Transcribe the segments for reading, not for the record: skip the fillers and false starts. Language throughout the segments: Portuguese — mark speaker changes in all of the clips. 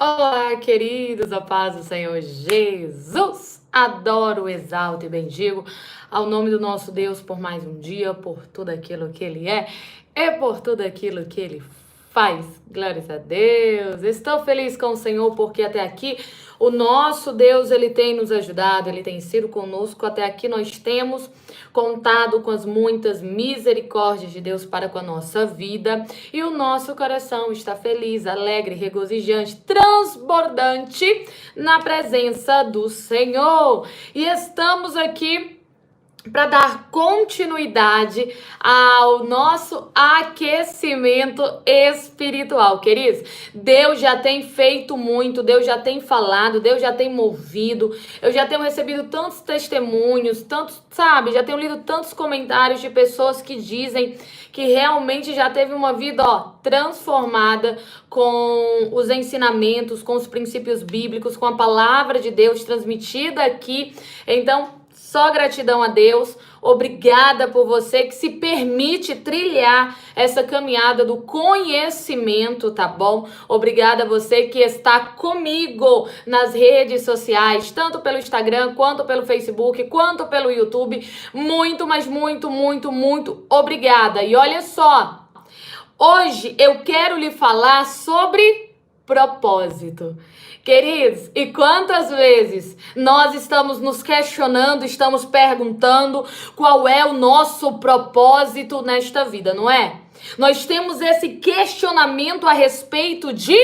Speaker 1: Olá, queridos, a paz do Senhor Jesus. Adoro, exalto e bendigo ao nome do nosso Deus por mais um dia, por tudo aquilo que Ele é e por tudo aquilo que Ele faz. Glórias a Deus. Estou feliz com o Senhor porque até aqui o nosso Deus, Ele tem nos ajudado, Ele tem sido conosco. Até aqui nós temos contado com as muitas misericórdias de Deus para com a nossa vida. E o nosso coração está feliz, alegre, regozijante, transbordante na presença do Senhor. E estamos aqui para dar continuidade ao nosso aquecimento espiritual, queridos. Deus já tem feito muito, Deus já tem falado, Deus já tem movido. Eu já tenho recebido tantos testemunhos, já tenho lido tantos comentários de pessoas que dizem que realmente já teve uma vida, transformada com os ensinamentos, com os princípios bíblicos, com a palavra de Deus transmitida aqui. Então, só gratidão a Deus, obrigada por você que se permite trilhar essa caminhada do conhecimento, tá bom? Obrigada a você que está comigo nas redes sociais, tanto pelo Instagram, quanto pelo Facebook, quanto pelo YouTube. Muito, mas muito, muito, muito obrigada. E olha só, hoje eu quero lhe falar sobre propósito. Queridos, e quantas vezes nós estamos nos questionando, estamos perguntando qual é o nosso propósito nesta vida, não é? Nós temos esse questionamento a respeito de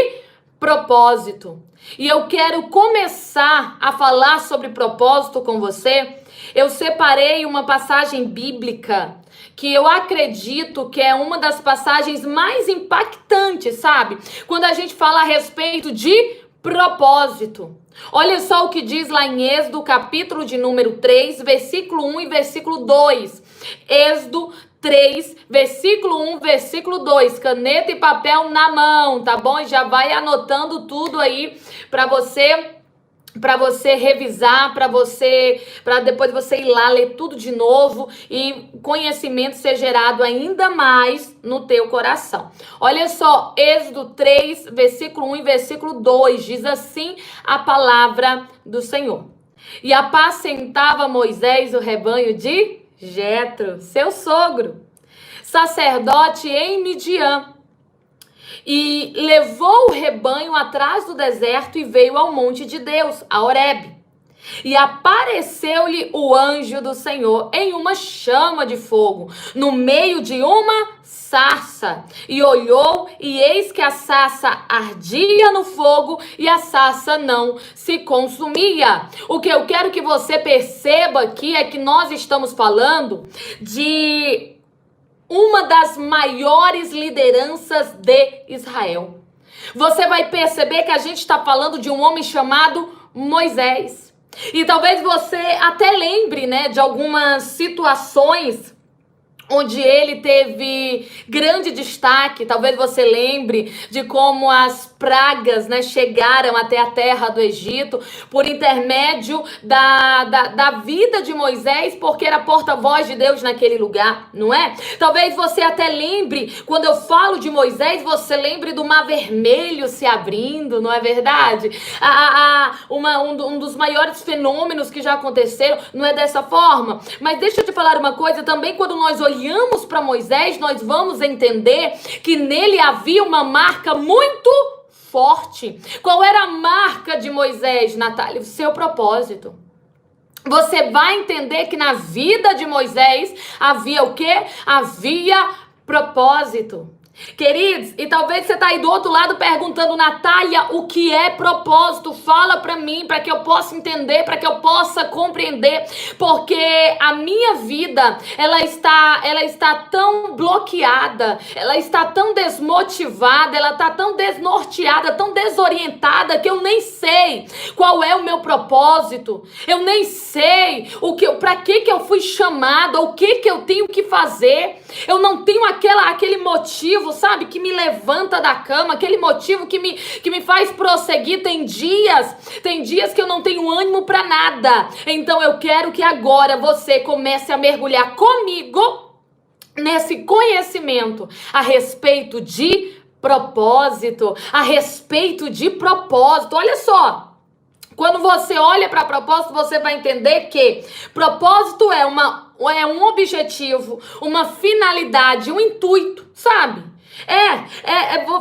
Speaker 1: propósito. E eu quero começar a falar sobre propósito com você. Eu separei uma passagem bíblica que eu acredito que é uma das passagens mais impactantes, sabe? Quando a gente fala a respeito de propósito. Olha só o que diz lá em Êxodo, capítulo de número 3, versículo 1 e versículo 2. Êxodo 3, versículo 1, versículo 2. Caneta e papel na mão, tá bom? E já vai anotando tudo aí para você revisar, para depois você ir lá ler tudo de novo e conhecimento ser gerado ainda mais no teu coração. Olha só, Êxodo 3, versículo 1 e versículo 2, diz assim a palavra do Senhor. E apacentava Moisés o rebanho de Jetro, seu sogro, sacerdote em Midian. E levou o rebanho atrás do deserto e veio ao monte de Deus, a Horebe. E apareceu-lhe o anjo do Senhor em uma chama de fogo, no meio de uma sarça. E olhou, e eis que a sarça ardia no fogo, e a sarça não se consumia. O que eu quero que você perceba aqui é que nós estamos falando de uma das maiores lideranças de Israel. Você vai perceber que a gente está falando de um homem chamado Moisés. E talvez você até lembre, de algumas situações onde ele teve grande destaque. Talvez você lembre de como as pragas, chegaram até a terra do Egito por intermédio da vida de Moisés, porque era porta-voz de Deus naquele lugar, não é? Talvez você até lembre, quando eu falo de Moisés, você lembre do Mar Vermelho se abrindo, não é verdade? Um dos maiores fenômenos que já aconteceram, não é dessa forma? Mas deixa eu te falar uma coisa, também quando nós olhamos para Moisés, nós vamos entender que nele havia uma marca muito forte. Qual era a marca de Moisés, Natália? O seu propósito. Você vai entender que na vida de Moisés havia o quê? Havia propósito. Queridos, e talvez você tá aí do outro lado perguntando, Natália, o que é propósito? Fala pra mim, para que eu possa entender, para que eu possa compreender, porque a minha vida, ela está tão bloqueada, ela está tão desmotivada, ela está tão desnorteada, tão desorientada, que eu nem sei qual é o meu propósito, eu nem sei para que eu fui chamada, o que eu tenho que fazer, eu não tenho aquele motivo, sabe, que me levanta da cama, aquele motivo que me faz prosseguir. Tem dias que eu não tenho ânimo para nada. Então eu quero que agora você comece a mergulhar comigo nesse conhecimento a respeito de propósito, a respeito de propósito. Olha só. Quando você olha para propósito, você vai entender que propósito é um objetivo, uma finalidade, um intuito, sabe?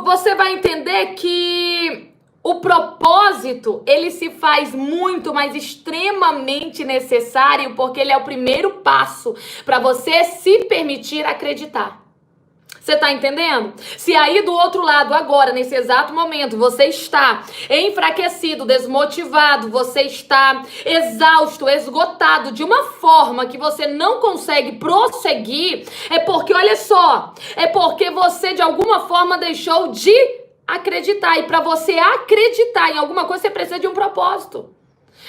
Speaker 1: Você vai entender que o propósito, ele se faz muito, mas extremamente necessário, porque ele é o primeiro passo para você se permitir acreditar. Você tá entendendo? Se aí do outro lado, agora, nesse exato momento, você está enfraquecido, desmotivado, você está exausto, esgotado, de uma forma que você não consegue prosseguir, é porque, olha só, é porque você de alguma forma deixou de acreditar. E para você acreditar em alguma coisa, você precisa de um propósito.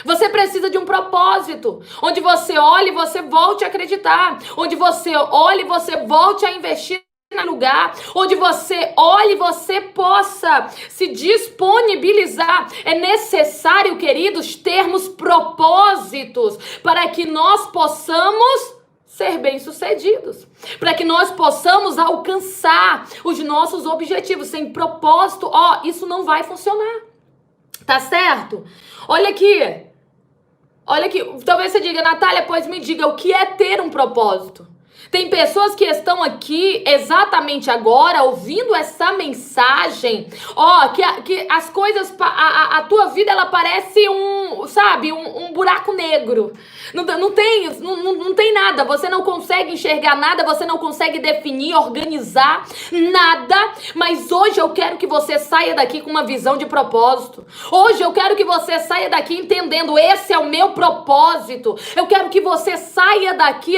Speaker 1: Você precisa de um propósito, onde você olhe e você volte a acreditar, onde você olhe e você volte a investir no lugar, onde você olhe e você possa se disponibilizar. É necessário, queridos, termos propósitos para que nós possamos ser bem-sucedidos, para que nós possamos alcançar os nossos objetivos. Sem propósito, isso não vai funcionar. Tá certo? Olha aqui, talvez você diga, Natália, pois me diga, o que é ter um propósito? Tem pessoas que estão aqui exatamente agora ouvindo essa mensagem, que as coisas, a tua vida, ela parece um buraco negro. Não tem nada, você não consegue enxergar nada, você não consegue definir, organizar nada, mas hoje eu quero que você saia daqui com uma visão de propósito. Hoje eu quero que você saia daqui entendendo, esse é o meu propósito. Eu quero que você saia daqui,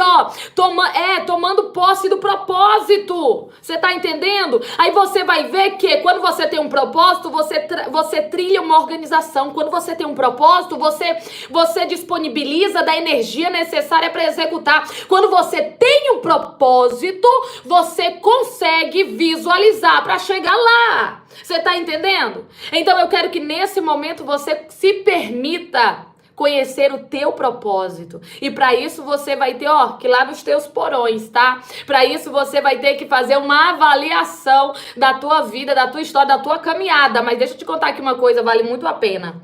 Speaker 1: tomando posse do propósito. Você tá entendendo? Aí você vai ver que quando você tem um propósito, você trilha uma organização. Quando você tem um propósito, você disponibiliza da energia necessária para executar. Quando você tem um propósito, você consegue visualizar para chegar lá. Você tá entendendo? Então eu quero que nesse momento você se permita conhecer o teu propósito. E para isso você vai ter, que lá nos teus porões, tá? Para isso você vai ter que fazer uma avaliação da tua vida, da tua história, da tua caminhada. Mas deixa eu te contar aqui uma coisa, vale muito a pena.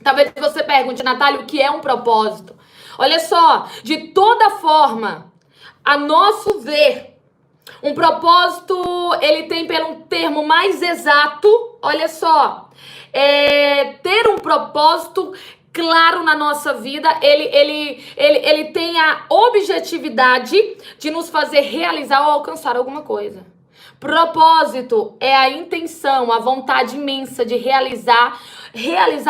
Speaker 1: Talvez você pergunte, Natália, o que é um propósito? Olha só, de toda forma, a nosso ver, um propósito, ele tem pelo termo mais exato, olha só, ter um propósito claro na nossa vida, ele tem a objetividade de nos fazer realizar ou alcançar alguma coisa. Propósito é a intenção, a vontade imensa de realizar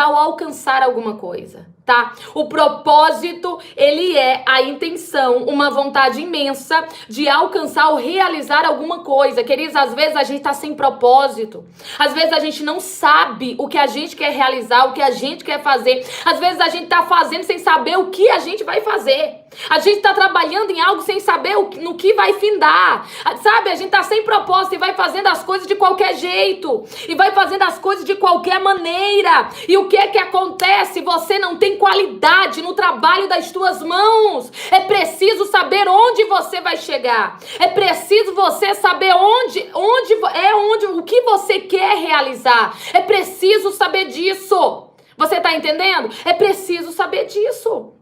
Speaker 1: ou alcançar alguma coisa, tá? O propósito, ele é a intenção, uma vontade imensa de alcançar ou realizar alguma coisa. Queridos, às vezes a gente tá sem propósito. Às vezes a gente não sabe o que a gente quer realizar, o que a gente quer fazer. Às vezes a gente tá fazendo sem saber o que a gente vai fazer. A gente tá trabalhando em algo sem saber no que vai findar. Sabe, a gente tá sem propósito e vai fazendo as coisas de qualquer jeito. E vai fazendo as coisas de qualquer maneira. E o que é que acontece? Você não tem qualidade no trabalho das tuas mãos. É preciso saber onde você vai chegar. É preciso você saber o que você quer realizar. É preciso saber disso. Você tá entendendo? É preciso saber disso.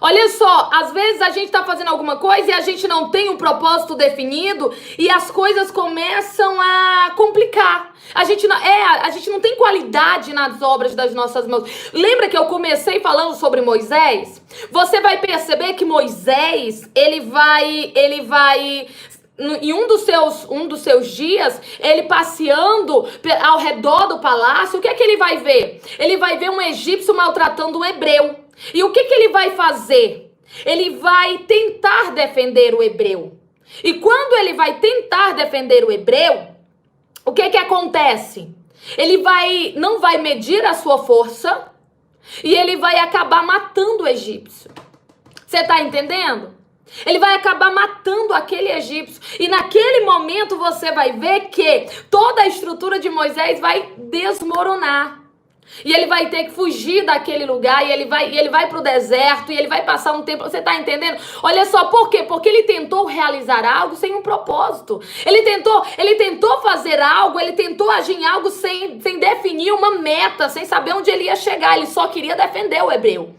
Speaker 1: Olha só, às vezes a gente tá fazendo alguma coisa e a gente não tem um propósito definido e as coisas começam a complicar. A gente não tem qualidade nas obras das nossas mãos. Lembra que eu comecei falando sobre Moisés? Você vai perceber que Moisés, ele vai em um dos seus dias, ele passeando ao redor do palácio, o que é que ele vai ver? Ele vai ver um egípcio maltratando um hebreu. E o que ele vai fazer? Ele vai tentar defender o hebreu. E quando ele vai tentar defender o hebreu, o que acontece? Ele não vai medir a sua força e ele vai acabar matando o egípcio. Você tá entendendo? Ele vai acabar matando aquele egípcio. E naquele momento você vai ver que toda a estrutura de Moisés vai desmoronar. E ele vai ter que fugir daquele lugar, e ele vai pro deserto, e ele vai passar um tempo, você tá entendendo? Olha só, por quê? Porque ele tentou realizar algo sem um propósito. Ele tentou fazer algo, ele tentou agir em algo sem definir uma meta, sem saber onde ele ia chegar. Ele só queria defender o hebreu.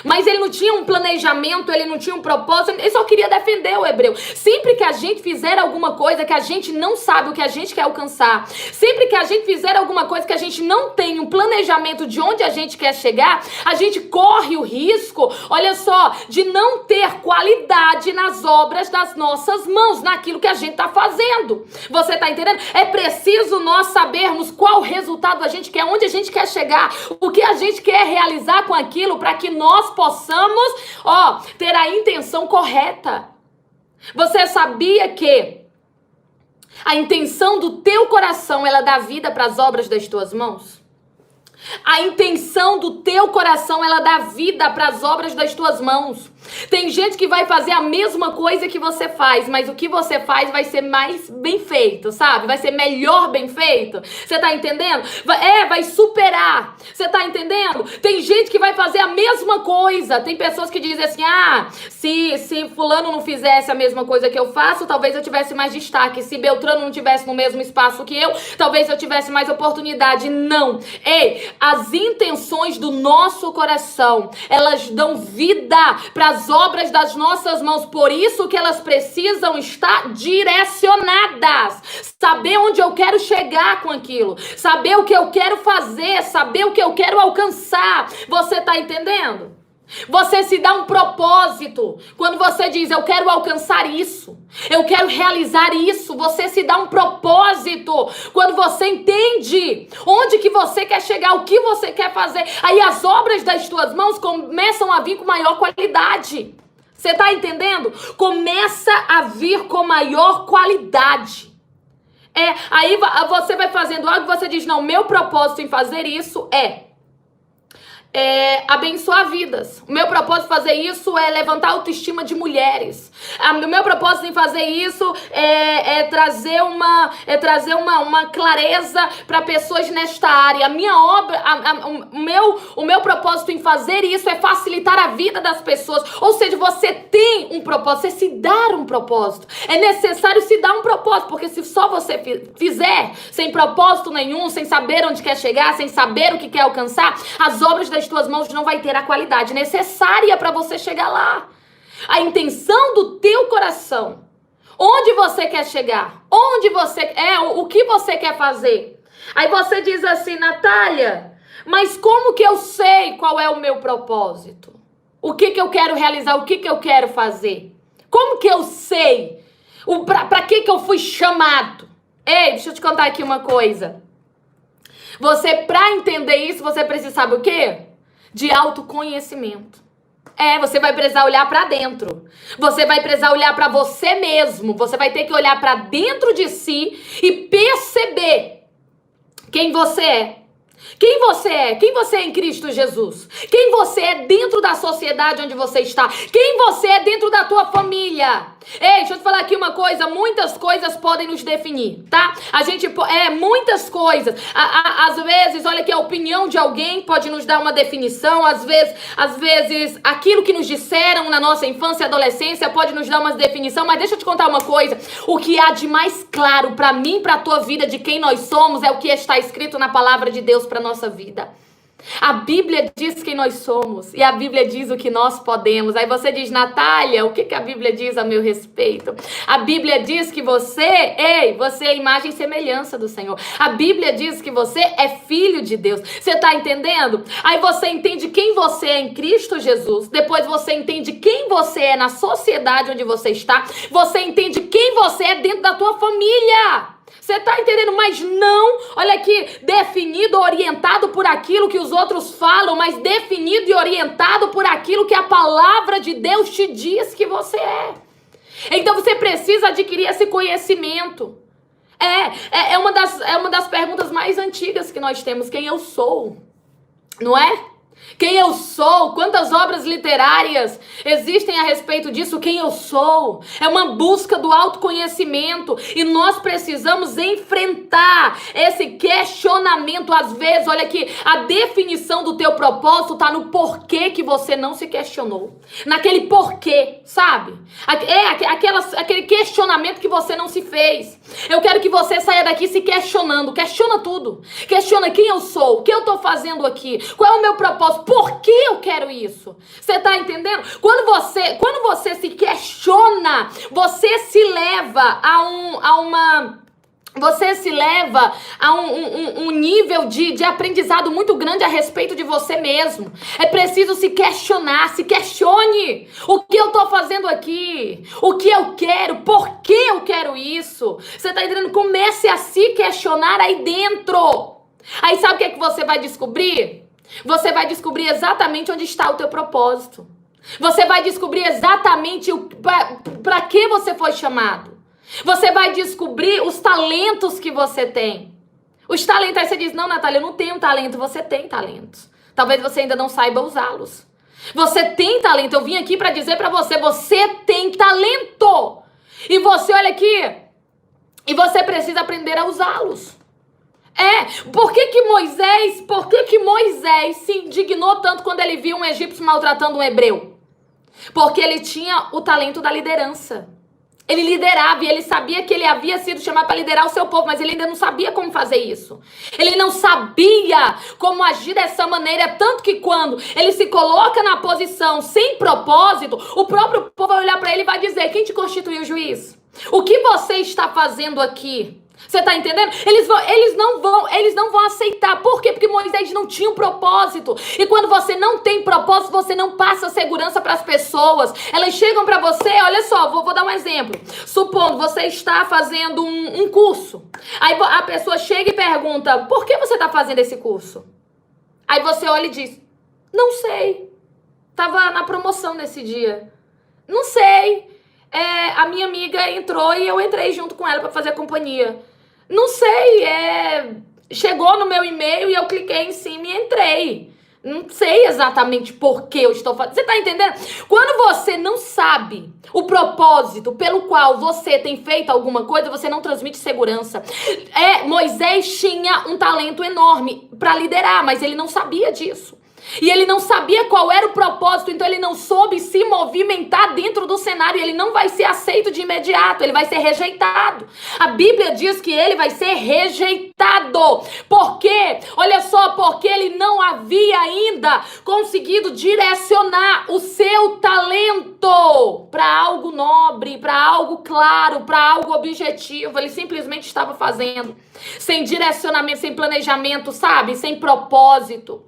Speaker 1: Mas ele não tinha um planejamento, ele não tinha um propósito, ele só queria defender o hebreu. Sempre que a gente fizer alguma coisa que a gente não sabe o que a gente quer alcançar, sempre que a gente fizer alguma coisa que a gente não tem um planejamento de onde a gente quer chegar, a gente corre o risco, olha só, de não ter qualidade nas obras das nossas mãos, naquilo que a gente está fazendo. Você está entendendo? É preciso nós sabermos qual resultado a gente quer, onde a gente quer chegar, o que a gente quer realizar com aquilo, para que nós possamos, ter a intenção correta. Você sabia que a intenção do teu coração, ela dá vida para as obras das tuas mãos? A intenção do teu coração, ela dá vida para as obras das tuas mãos. Tem gente que vai fazer a mesma coisa que você faz, mas o que você faz vai ser mais bem feito, sabe? Vai ser melhor bem feito. Você tá entendendo? Vai superar. Você tá entendendo? Tem gente que vai fazer a mesma coisa. Tem pessoas que dizem assim, se fulano não fizesse a mesma coisa que eu faço, talvez eu tivesse mais destaque. Se Beltrano não tivesse no mesmo espaço que eu, talvez eu tivesse mais oportunidade. Não. As intenções do nosso coração, elas dão vida para as obras das nossas mãos, por isso que elas precisam estar direcionadas, saber onde eu quero chegar com aquilo, saber o que eu quero fazer, saber o que eu quero alcançar. Você tá entendendo? Você se dá um propósito. Quando você diz, eu quero alcançar isso, eu quero realizar isso, você se dá um propósito. Quando você entende onde que você quer chegar, o que você quer fazer, aí as obras das tuas mãos começam a vir com maior qualidade. Você tá entendendo? Começa a vir com maior qualidade. Aí você vai fazendo algo e você diz, não, meu propósito em fazer isso é abençoar vidas. O meu propósito de fazer isso é levantar a autoestima de mulheres. O meu propósito em fazer isso é trazer uma clareza para pessoas nesta área. A minha obra, o meu propósito em fazer isso é facilitar a vida das pessoas. Ou seja, você tem um propósito, você se dá um propósito. É necessário se dar um propósito, porque se só você fizer sem propósito nenhum, sem saber onde quer chegar, sem saber o que quer alcançar, as obras das tuas mãos não vai ter a qualidade necessária para você chegar lá. A intenção do teu coração, onde você quer chegar, o que você quer fazer. Aí você diz assim, Natália, mas como que eu sei qual é o meu propósito? O que eu quero realizar, o que eu quero fazer? Como que eu sei? Para que eu fui chamado? Deixa eu te contar aqui uma coisa. Para entender isso, você precisa, sabe o quê? De autoconhecimento. Você vai precisar olhar para dentro. Você vai precisar olhar para você mesmo. Você vai ter que olhar para dentro de si e perceber quem você é. Quem você é? Quem você é em Cristo Jesus? Quem você é dentro da sociedade onde você está? Quem você é dentro da tua família? Deixa eu te falar aqui uma coisa, muitas coisas podem nos definir, tá? Muitas coisas. Às vezes, olha aqui, a opinião de alguém pode nos dar uma definição, às vezes, aquilo que nos disseram na nossa infância e adolescência pode nos dar uma definição, mas deixa eu te contar uma coisa, o que há de mais claro pra mim, pra tua vida, de quem nós somos, é o que está escrito na palavra de Deus pra nossa vida. A Bíblia diz quem nós somos e a Bíblia diz o que nós podemos. Aí você diz, Natália, o que a Bíblia diz a meu respeito? A Bíblia diz que você é a imagem e semelhança do Senhor. A Bíblia diz que você é filho de Deus. Você está entendendo? Aí você entende quem você é em Cristo Jesus. Depois você entende quem você é na sociedade onde você está. Você entende quem você é dentro da tua família. Você tá entendendo? Mas não, olha aqui, definido, orientado por aquilo que os outros falam, mas definido e orientado por aquilo que a palavra de Deus te diz que você é. Então você precisa adquirir esse conhecimento. É uma das perguntas mais antigas que nós temos, quem eu sou, não é? Quem eu sou? Quantas obras literárias existem a respeito disso? Quem eu sou? É uma busca do autoconhecimento e nós precisamos enfrentar esse questionamento. Às vezes, olha aqui, a definição do teu propósito está no porquê que você não se questionou. Naquele porquê, sabe? Aquele questionamento que você não se fez. Eu quero que você saia daqui se questionando. Questiona tudo. Questiona quem eu sou, o que eu estou fazendo aqui, qual é o meu propósito. Por que eu quero isso? Você tá entendendo? Quando você se questiona, você se leva a um nível de aprendizado muito grande a respeito de você mesmo. É preciso se questionar, se questione. O que eu tô fazendo aqui? O que eu quero? Por que eu quero isso? Você tá entendendo? Comece a se questionar aí dentro. Aí sabe o que é que você vai descobrir? Você vai descobrir exatamente onde está o teu propósito. Você vai descobrir exatamente para que você foi chamado. Você vai descobrir os talentos que você tem. Os talentos, aí você diz, não, Natália, eu não tenho talento. Você tem talentos. Talvez você ainda não saiba usá-los. Você tem talento. Eu vim aqui para dizer para você, você tem talento. E você, olha aqui, e você precisa aprender a usá-los. Por que Moisés se indignou tanto quando ele viu um egípcio maltratando um hebreu? Porque ele tinha o talento da liderança. Ele liderava e ele sabia que ele havia sido chamado para liderar o seu povo, mas ele ainda não sabia como fazer isso. Ele não sabia como agir dessa maneira, tanto que quando ele se coloca na posição sem propósito, o próprio povo vai olhar para ele e vai dizer, quem te constituiu juiz? O que você está fazendo aqui? Você tá entendendo? Eles não vão aceitar. Por quê? Porque Moisés não tinha um propósito. E quando você não tem propósito, você não passa segurança para as pessoas. Elas chegam para você, olha só, vou dar um exemplo. Supondo, você está fazendo um curso. Aí a pessoa chega e pergunta, por que você tá fazendo esse curso? Aí você olha e diz, não sei. Tava na promoção nesse dia. Não sei. A minha amiga entrou e eu entrei junto com ela para fazer companhia. Não sei, chegou no meu e-mail e eu cliquei em cima e entrei. Não sei exatamente por que eu estou fazendo. Você tá entendendo? Quando você não sabe o propósito pelo qual você tem feito alguma coisa, você não transmite segurança. Moisés tinha um talento enorme para liderar, mas ele não sabia disso. E ele não sabia qual era o propósito, então ele não soube se movimentar dentro do cenário. Ele não vai ser aceito de imediato, ele vai ser rejeitado. A Bíblia diz que ele vai ser rejeitado. Por quê? Olha só, porque ele não havia ainda conseguido direcionar o seu talento para algo nobre, para algo claro, para algo objetivo. Ele simplesmente estava fazendo sem direcionamento, sem planejamento, sabe? Sem propósito.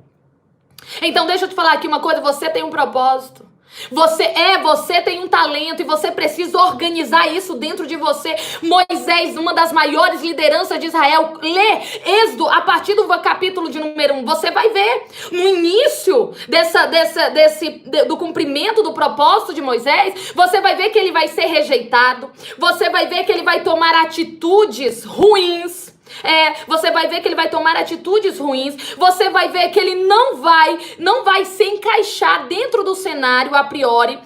Speaker 1: Então deixa eu te falar aqui uma coisa, você tem um propósito. Você tem um talento e você precisa organizar isso dentro de você. Moisés, uma das maiores lideranças de Israel, lê Êxodo a partir do capítulo de número 1. Você vai ver no início do cumprimento do propósito de Moisés, você vai ver que ele vai ser rejeitado. Você vai ver que ele vai tomar atitudes ruins. Você vai ver que ele vai tomar atitudes ruins. Você vai ver que ele não vai se encaixar dentro do cenário a priori.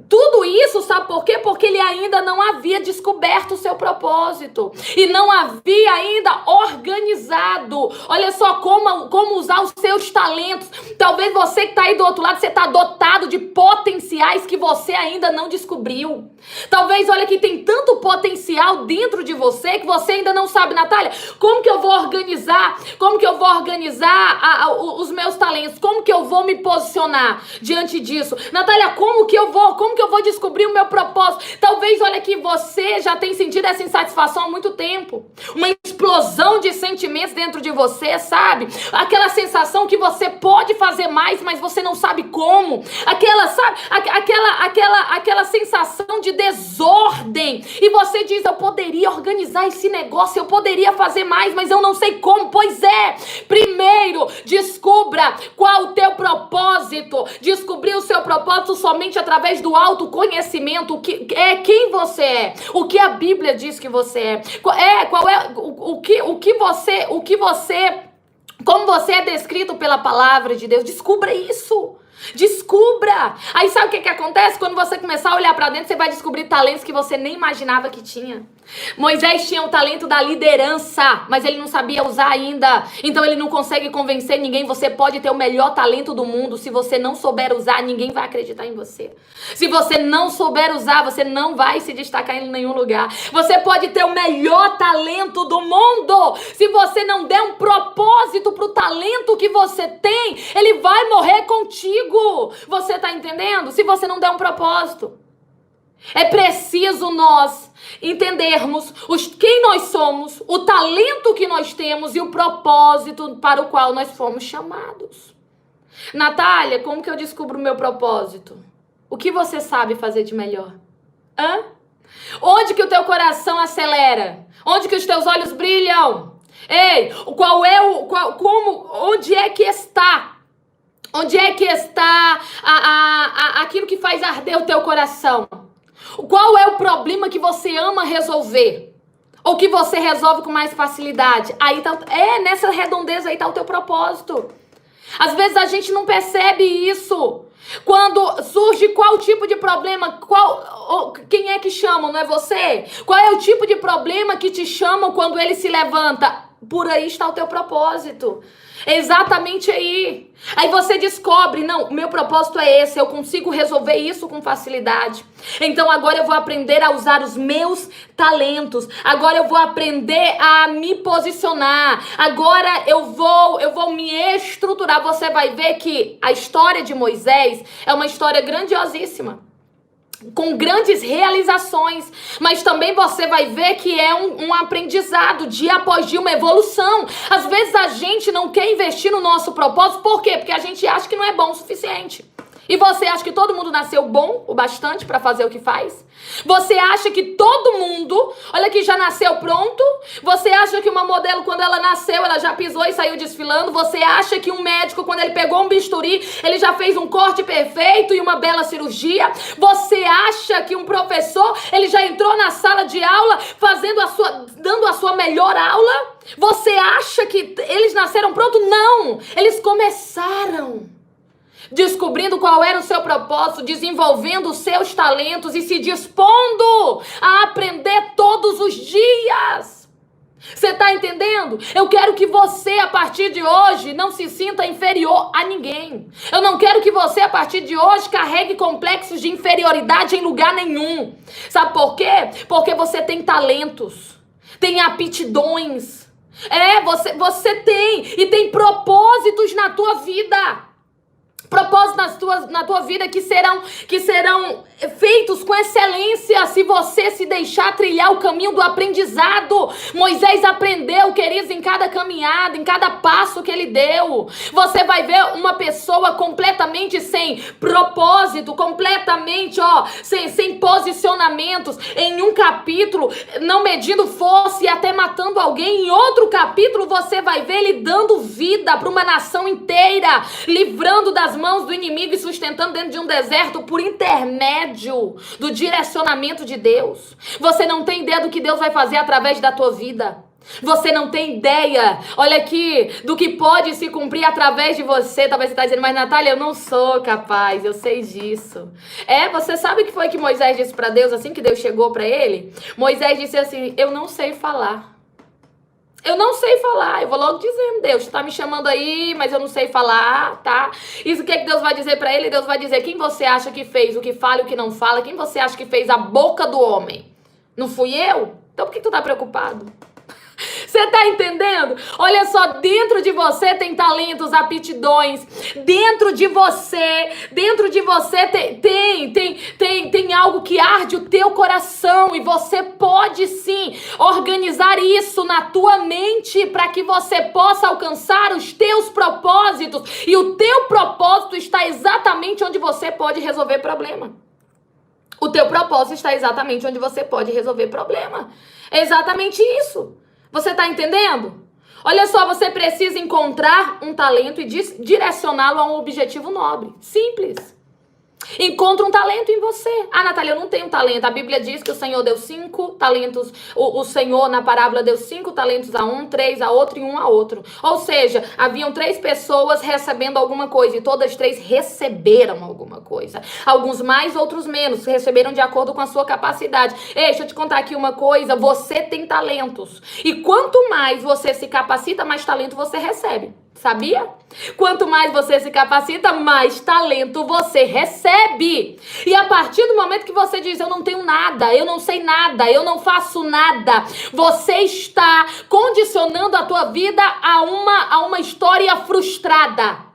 Speaker 1: Tudo isso, sabe por quê? Porque ele ainda não havia descoberto o seu propósito. E não havia ainda organizado. Olha só como usar os seus talentos. Talvez você que está aí do outro lado, você está dotado de potenciais que você ainda não descobriu. Talvez, olha que tem tanto potencial dentro de você que você ainda não sabe, Natália, como que eu vou organizar? Como que eu vou organizar os meus talentos? Como que eu vou me posicionar diante disso? Natália, como que eu vou descobrir o meu propósito? Talvez, olha que você já tem sentido essa insatisfação há muito tempo. Uma explosão de sentimentos dentro de você, sabe? Aquela sensação que você pode fazer mais, mas você não sabe como. Aquela sensação de desordem. E você diz, eu poderia organizar esse negócio, eu poderia fazer mais, mas eu não sei como. Pois primeiro descubra qual o teu propósito. Descobrir o seu propósito somente através do autoconhecimento, quem você é, o que a Bíblia diz que você é, como como você é descrito pela palavra de Deus. Descubra isso. Descubra. Aí sabe o que acontece? Quando você começar a olhar pra dentro, você vai descobrir talentos que você nem imaginava que tinha. Moisés tinha o talento da liderança, mas ele não sabia usar ainda. Então ele não consegue convencer ninguém. Você pode ter o melhor talento do mundo. Se você não souber usar, ninguém vai acreditar em você. Se você não souber usar, você não vai se destacar em nenhum lugar. Você pode ter o melhor talento do mundo. Se você não der um propósito pro talento que você tem, ele vai morrer contigo. Você tá entendendo? Se você não der um propósito. É preciso nós entendermos quem nós somos, o talento que nós temos e o propósito para o qual nós fomos chamados. Natália, como que eu descubro o meu propósito? O que você sabe fazer de melhor? Onde que o teu coração acelera? Onde que os teus olhos brilham? Ei, onde é que está? Onde é que está aquilo que faz arder o teu coração? Qual é o problema que você ama resolver? Ou que você resolve com mais facilidade? Aí tá, nessa redondeza aí tá o teu propósito. Às vezes a gente não percebe isso. Quando surge qual tipo de problema, quem é que chama, não é você? Qual é o tipo de problema que te chamam quando ele se levanta? Por aí está o teu propósito. Exatamente aí. Aí você descobre, não, o meu propósito é esse, eu consigo resolver isso com facilidade. Então agora eu vou aprender a usar os meus talentos. Agora eu vou aprender a me posicionar. Agora eu vou me estruturar. Você vai ver que a história de Moisés é uma história grandiosíssima, com grandes realizações, mas também você vai ver que é um aprendizado dia após dia, uma evolução. Às vezes a gente não quer investir no nosso propósito, por quê? Porque a gente acha que não é bom o suficiente. E você acha que todo mundo nasceu bom o bastante para fazer o que faz? Você acha que todo mundo, olha que já nasceu pronto? Você acha que uma modelo, quando ela nasceu, ela já pisou e saiu desfilando? Você acha que um médico, quando ele pegou um bisturi, ele já fez um corte perfeito e uma bela cirurgia? Você acha que um professor, ele já entrou na sala de aula dando a sua melhor aula? Você acha que eles nasceram pronto? Não! Eles começaram descobrindo qual era o seu propósito, desenvolvendo os seus talentos e se dispondo a aprender todos os dias. Você está entendendo? Eu quero que você, a partir de hoje, não se sinta inferior a ninguém. Eu não quero que você, a partir de hoje, carregue complexos de inferioridade em lugar nenhum. Sabe por quê? Porque você tem talentos, tem aptidões. Você tem, e tem propósitos na tua vida. Propósitos na tua vida que serão feitos com excelência se você se deixar trilhar o caminho do aprendizado. Moisés aprendeu, queridos, em cada caminhada, em cada passo que ele deu. Você vai ver uma pessoa completamente sem propósito, completamente sem posicionamentos. Em um capítulo, não medindo força e até matando alguém. Em outro capítulo, você vai ver ele dando vida para uma nação inteira, livrando das mãos do inimigo e sustentando dentro de um deserto por intermédio do direcionamento de Deus. Você não tem ideia do que Deus vai fazer através da tua vida. Você não tem ideia, olha aqui, do que pode se cumprir através de você. Talvez você está dizendo, mas Natália, eu não sou capaz, eu sei disso. Você sabe o que foi que Moisés disse para Deus assim que Deus chegou para ele? Moisés disse assim, eu não sei falar. Eu não sei falar, eu vou logo dizendo, Deus, você tá me chamando aí, mas eu não sei falar, tá? Isso o que Deus vai dizer pra ele? Deus vai dizer, quem você acha que fez o que fala e o que não fala? Quem você acha que fez a boca do homem? Não fui eu? Então por que tu tá preocupado? Você tá entendendo? Olha só, dentro de você tem talentos, aptidões. Dentro de você tem algo que arde o teu coração. E você pode sim organizar isso na tua mente para que você possa alcançar os teus propósitos. E o teu propósito está exatamente onde você pode resolver problema. O teu propósito está exatamente onde você pode resolver problema. É exatamente isso. Você está entendendo? Olha só, você precisa encontrar um talento e direcioná-lo a um objetivo nobre. Simples. Encontra um talento em você. Ah, Natália, eu não tenho talento. A Bíblia diz que o Senhor deu 5 talentos. O Senhor, na parábola, deu 5 talentos a um, 3 a outro e 1 a outro. Ou seja, haviam 3 pessoas recebendo alguma coisa. E todas 3 receberam alguma coisa. Alguns mais, outros menos. Receberam de acordo com a sua capacidade. Ei, deixa eu te contar aqui uma coisa. Você tem talentos. E quanto mais você se capacita, mais talento você recebe. Sabia? Quanto mais você se capacita, mais talento você recebe. E a partir do momento que você diz, eu não tenho nada, eu não sei nada, eu não faço nada, você está condicionando a tua vida a uma história frustrada.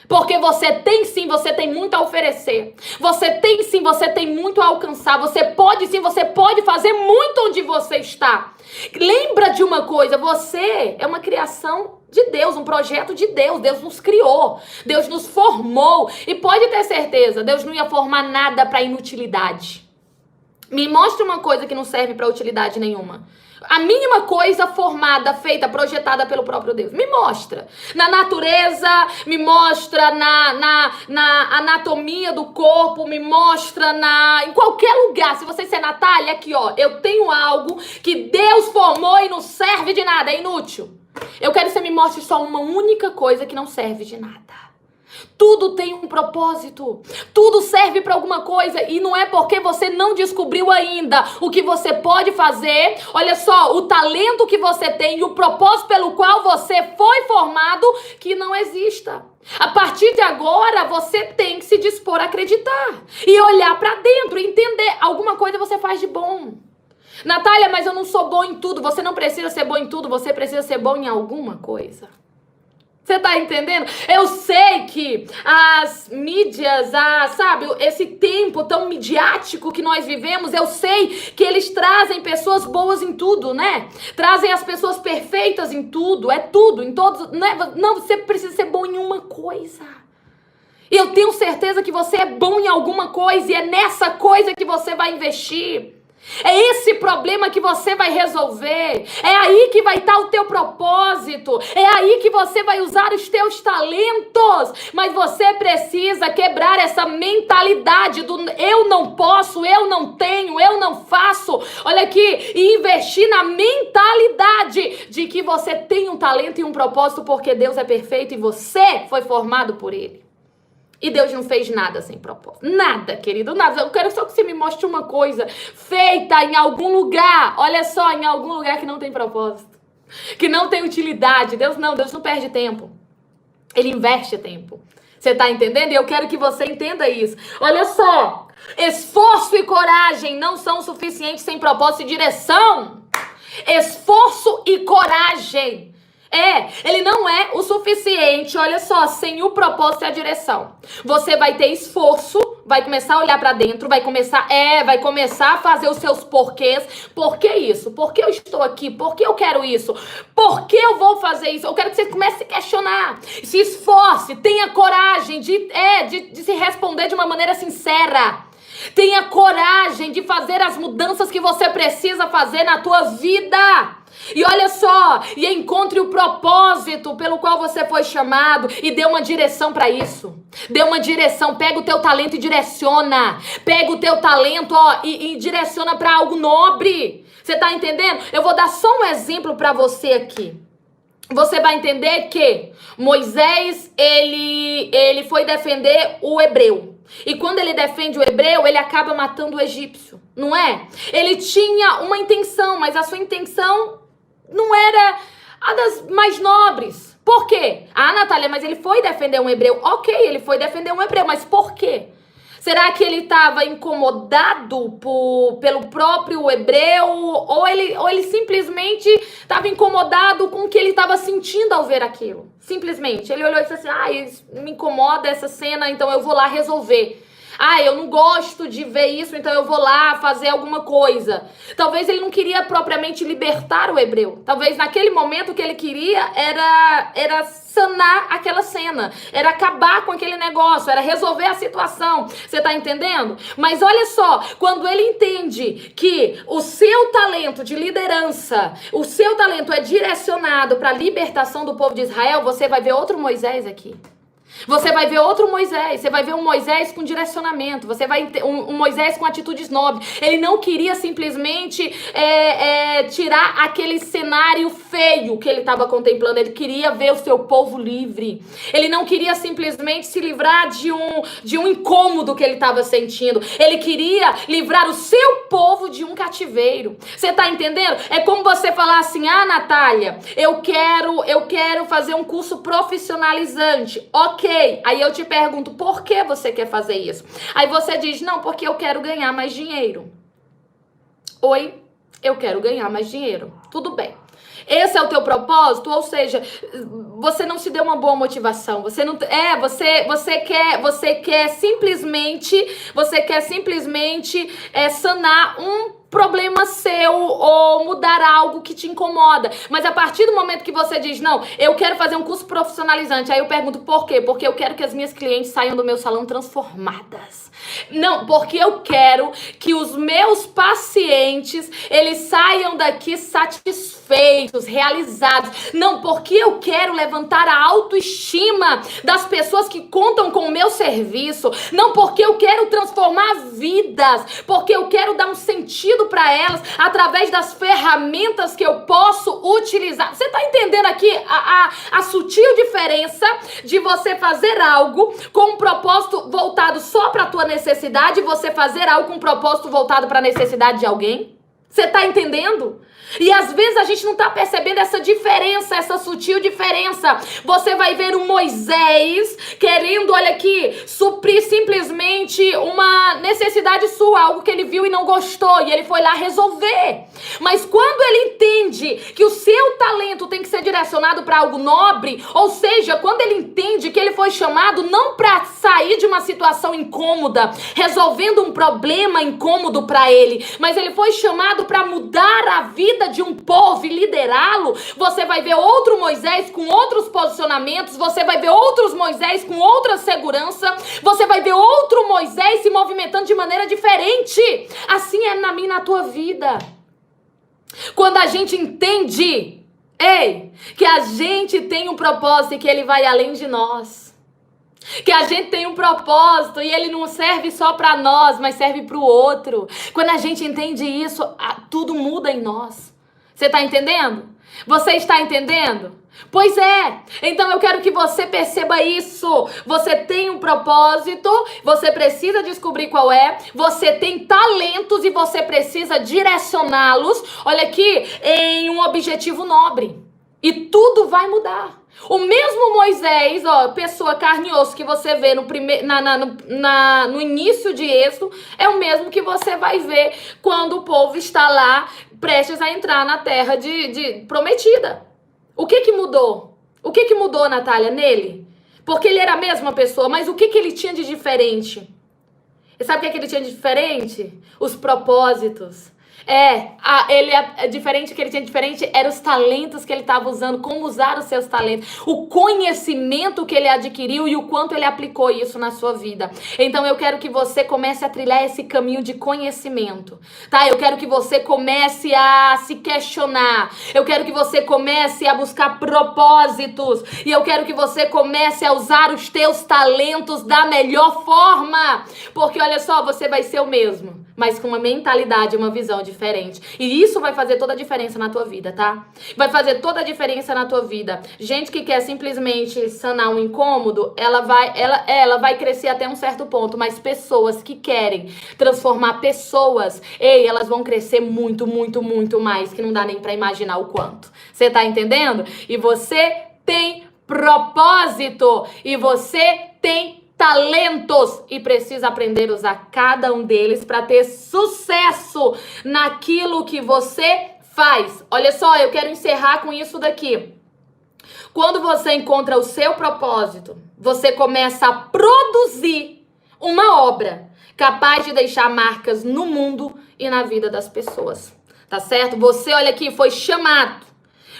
Speaker 1: Porque você tem sim, você tem muito a oferecer. Você tem sim, você tem muito a alcançar. Você pode sim, você pode fazer muito onde você está. Lembra de uma coisa, você é uma criação de Deus, um projeto de Deus. Deus nos criou, Deus nos formou. E pode ter certeza, Deus não ia formar nada para inutilidade. Me mostra uma coisa que não serve para utilidade nenhuma. A mínima coisa formada, feita, projetada pelo próprio Deus. Me mostra. Na natureza, me mostra na anatomia do corpo, me mostra em qualquer lugar. Se você disser, Natália, aqui ó, eu tenho algo que Deus formou e não serve de nada, é inútil. Eu quero que você me mostre só uma única coisa que não serve de nada. Tudo tem um propósito, tudo serve para alguma coisa e não é porque você não descobriu ainda o que você pode fazer. Olha só, o talento que você tem e o propósito pelo qual você foi formado que não exista. A partir de agora, você tem que se dispor a acreditar e olhar para dentro, entender alguma coisa você faz de bom. Natália, mas eu não sou bom em tudo. Você não precisa ser bom em tudo, você precisa ser bom em alguma coisa. Você tá entendendo? Eu sei que as mídias, sabe, esse tempo tão midiático que nós vivemos, eu sei que eles trazem pessoas boas em tudo, né? Trazem as pessoas perfeitas em tudo, é tudo, em todos, né? Não, você precisa ser bom em uma coisa. E eu tenho certeza que você é bom em alguma coisa e é nessa coisa que você vai investir. É esse problema que você vai resolver. É aí que vai estar o teu propósito. É aí que você vai usar os teus talentos. Mas você precisa quebrar essa mentalidade do eu não posso, eu não tenho, eu não faço. Olha aqui, e investir na mentalidade de que você tem um talento e um propósito porque Deus é perfeito e você foi formado por Ele. E Deus não fez nada sem propósito. Nada, querido, nada. Eu quero só que você me mostre uma coisa feita em algum lugar. Olha só, em algum lugar que não tem propósito. Que não tem utilidade. Deus não perde tempo. Ele investe tempo. Você tá entendendo? E eu quero que você entenda isso. Olha só. Esforço e coragem não são suficientes sem propósito e direção. Esforço e coragem. Ele não é o suficiente, olha só, sem o propósito e a direção. Você vai ter esforço, vai começar a olhar pra dentro, vai começar a fazer os seus porquês. Por que isso? Por que eu estou aqui? Por que eu quero isso? Por que eu vou fazer isso? Eu quero que você comece a se questionar. Se esforce, tenha coragem de se responder de uma maneira sincera. Tenha coragem de fazer as mudanças que você precisa fazer na tua vida. E olha só, e encontre o propósito pelo qual você foi chamado e dê uma direção para isso. Dê uma direção, pega o teu talento e direciona. Pega o teu talento e direciona para algo nobre. Você tá entendendo? Eu vou dar só um exemplo para você aqui. Você vai entender que Moisés, ele foi defender o hebreu. E quando ele defende o hebreu, ele acaba matando o egípcio, não é? Ele tinha uma intenção, mas a sua intenção não era a das mais nobres. Por quê? Ah, Natália, mas ele foi defender um hebreu. Ok, ele foi defender um hebreu, mas por quê? Será que ele estava incomodado pelo próprio hebreu? Ou ele simplesmente estava incomodado com o que ele estava sentindo ao ver aquilo? Simplesmente. Ele olhou e disse assim, isso me incomoda essa cena, então eu vou lá resolver. Eu não gosto de ver isso, então eu vou lá fazer alguma coisa. Talvez ele não queria propriamente libertar o hebreu. Talvez naquele momento o que ele queria era sanar aquela cena. Era acabar com aquele negócio, era resolver a situação. Você tá entendendo? Mas olha só, quando ele entende que o seu talento de liderança, o seu talento é direcionado para a libertação do povo de Israel, você vai ver outro Moisés aqui. Você vai ver outro Moisés, você vai ver um Moisés com direcionamento, você vai ter um Moisés com atitudes nobres. Ele não queria simplesmente tirar aquele cenário feio que ele estava contemplando, ele queria ver o seu povo livre. Ele não queria simplesmente se livrar de um incômodo que ele estava sentindo, ele queria livrar o seu povo de um cativeiro. Você está entendendo? É como você falar assim: ah, Natália, eu quero fazer um curso profissionalizante. Ok, aí eu te pergunto, por que você quer fazer isso? Aí você diz, não, porque eu quero ganhar mais dinheiro. Oi, eu quero ganhar mais dinheiro. Tudo bem. Esse é o teu propósito? Ou seja, você não se deu uma boa motivação. Você não você quer simplesmente sanar um problema seu ou mudar algo que te incomoda. Mas a partir do momento que você diz, não, eu quero fazer um curso profissionalizante, aí eu pergunto por quê? Porque eu quero que as minhas clientes saiam do meu salão transformadas. Não, porque eu quero que os meus pacientes, eles saiam daqui satisfeitos, realizados. Não, porque eu quero levantar a autoestima das pessoas que contam com o meu serviço. Não, porque eu quero transformar vidas, porque eu quero dar um sentido para elas através das ferramentas que eu posso utilizar. Você está entendendo aqui a sutil diferença de você fazer algo com um propósito voltado só para a tua necessidade e você fazer algo com um propósito voltado para a necessidade de alguém? Você está entendendo? E às vezes a gente não está percebendo essa diferença, essa sutil diferença. Você vai ver um Moisés querendo, olha aqui, suprir simplesmente uma necessidade sua, algo que ele viu e não gostou, e ele foi lá resolver. Mas quando ele entende que o seu talento tem que ser direcionado para algo nobre, ou seja, quando ele entende que ele foi chamado não para sair de uma situação incômoda, resolvendo um problema incômodo para ele, mas ele foi chamado para mudar a vida de um povo e liderá-lo, você vai ver outro Moisés com outros posicionamentos, você vai ver outros Moisés com outra segurança, você vai ver outro Moisés se movimentando de maneira diferente. Assim é na minha e na tua vida. Quando a gente entende, que a gente tem um propósito e que ele vai além de nós. Que a gente tem um propósito e ele não serve só para nós, mas serve para o outro. Quando a gente entende isso, tudo muda em nós. Você está entendendo? Você está entendendo? Pois é. Então eu quero que você perceba isso. Você tem um propósito, você precisa descobrir qual é. Você tem talentos e você precisa direcioná-los, olha aqui, em um objetivo nobre. E tudo vai mudar. O mesmo Moisés, pessoa carne e osso que você vê no início de Êxodo, é o mesmo que você vai ver quando o povo está lá prestes a entrar na terra de prometida. O que mudou? O que mudou, Natália, nele? Porque ele era a mesma pessoa, mas o que ele tinha de diferente? E sabe o que ele tinha de diferente? Os propósitos. Ele é diferente, que ele tinha diferente eram os talentos que ele estava usando, como usar os seus talentos, o conhecimento que ele adquiriu e o quanto ele aplicou isso na sua vida. Então eu quero que você comece a trilhar esse caminho de conhecimento, tá? Eu quero que você comece a se questionar, eu quero que você comece a buscar propósitos e eu quero que você comece a usar os teus talentos da melhor forma, porque olha só, você vai ser o mesmo, mas com uma mentalidade, uma visão diferente. E isso vai fazer toda a diferença na tua vida, tá? Vai fazer toda a diferença na tua vida. Gente que quer simplesmente sanar um incômodo, ela vai crescer até um certo ponto, mas pessoas que querem transformar pessoas, elas vão crescer muito, muito, muito mais, que não dá nem pra imaginar o quanto. Você tá entendendo? E você tem propósito, e você tem talentos e precisa aprender a usar cada um deles para ter sucesso naquilo que você faz. Olha só, eu quero encerrar com isso daqui. Quando você encontra o seu propósito, você começa a produzir uma obra capaz de deixar marcas no mundo e na vida das pessoas. Tá certo? Você, olha aqui, foi chamado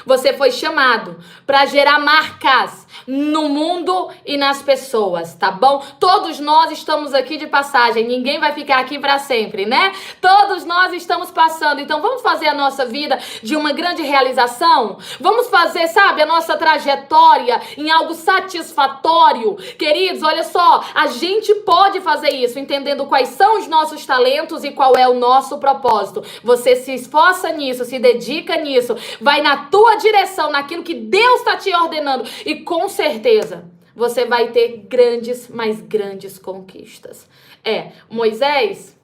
Speaker 1: Você foi chamado para gerar marcas no mundo e nas pessoas, tá bom? Todos nós estamos aqui de passagem, ninguém vai ficar aqui para sempre, né? Todos nós estamos passando, então vamos fazer a nossa vida de uma grande realização? Vamos fazer, sabe, a nossa trajetória em algo satisfatório? Queridos, olha só, a gente pode fazer isso entendendo quais são os nossos talentos e qual é o nosso propósito. Você se esforça nisso, se dedica nisso, vai na tua direção, naquilo que Deus está te ordenando e com certeza você vai ter grandes, mais grandes conquistas. Moisés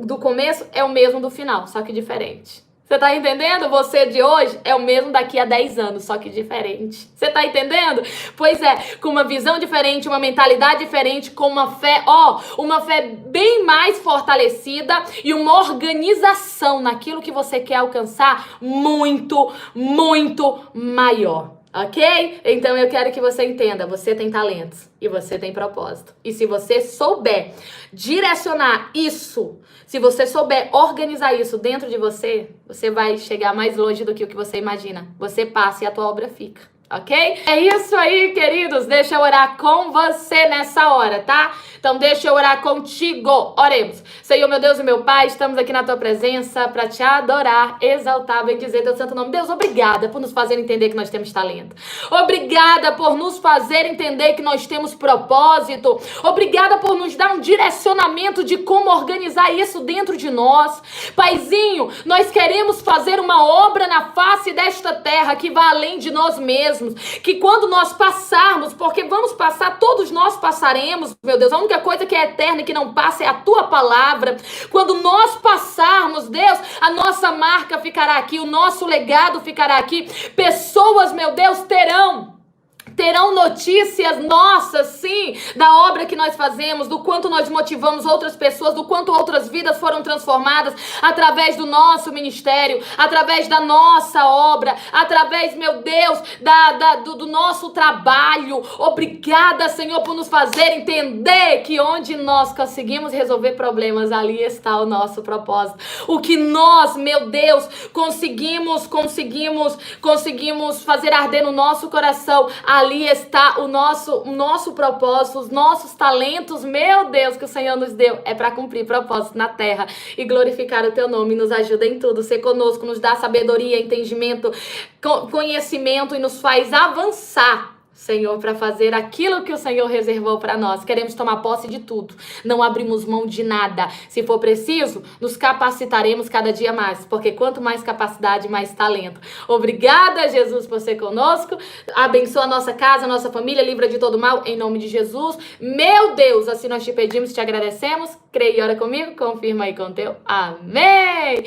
Speaker 1: do começo é o mesmo do final, só que diferente. Você tá entendendo? Você de hoje é o mesmo daqui a 10 anos, só que diferente. Você tá entendendo? Pois é, com uma visão diferente, uma mentalidade diferente, com uma fé bem mais fortalecida e uma organização naquilo que você quer alcançar muito, muito maior. Ok? Então eu quero que você entenda, você tem talentos e você tem propósito. E se você souber direcionar isso, se você souber organizar isso dentro de você, você vai chegar mais longe do que o que você imagina. Você passa e a tua obra fica. Ok? É isso aí, queridos. Deixa eu orar com você nessa hora, tá? Então deixa eu orar contigo. Oremos. Senhor, meu Deus e meu Pai, estamos aqui na tua presença para te adorar, exaltar, bendizer teu santo nome. Deus, obrigada por nos fazer entender que nós temos talento. Obrigada por nos fazer entender que nós temos propósito. Obrigada por nos dar um direcionamento de como organizar isso dentro de nós. Paizinho, nós queremos fazer uma obra na face desta terra que vá além de nós mesmos. Que quando nós passarmos, porque vamos passar, todos nós passaremos, meu Deus, a única coisa que é eterna e que não passa é a tua palavra. Quando nós passarmos, Deus, a nossa marca ficará aqui, o nosso legado ficará aqui. Pessoas, meu Deus, terão notícias nossas, sim, da obra que nós fazemos, do quanto nós motivamos outras pessoas, do quanto outras vidas foram transformadas através do nosso ministério, através da nossa obra, através, meu Deus, do nosso trabalho. Obrigada, Senhor, por nos fazer entender que onde nós conseguimos resolver problemas, ali está o nosso propósito. O que nós, meu Deus, conseguimos fazer arder no nosso coração, ali está o nosso propósito, os nossos talentos, meu Deus, que o Senhor nos deu, é para cumprir propósito na terra e glorificar o teu nome. Nos ajuda em tudo, ser conosco, nos dá sabedoria, entendimento, conhecimento e nos faz avançar, Senhor, para fazer aquilo que o Senhor reservou para nós. Queremos tomar posse de tudo, não abrimos mão de nada. Se for preciso, nos capacitaremos cada dia mais, porque quanto mais capacidade, mais talento. Obrigada, Jesus, por ser conosco. Abençoa a nossa casa, a nossa família, livra de todo mal, em nome de Jesus. Meu Deus, assim nós te pedimos, te agradecemos. Creia e ora comigo, confirma aí com o teu amém.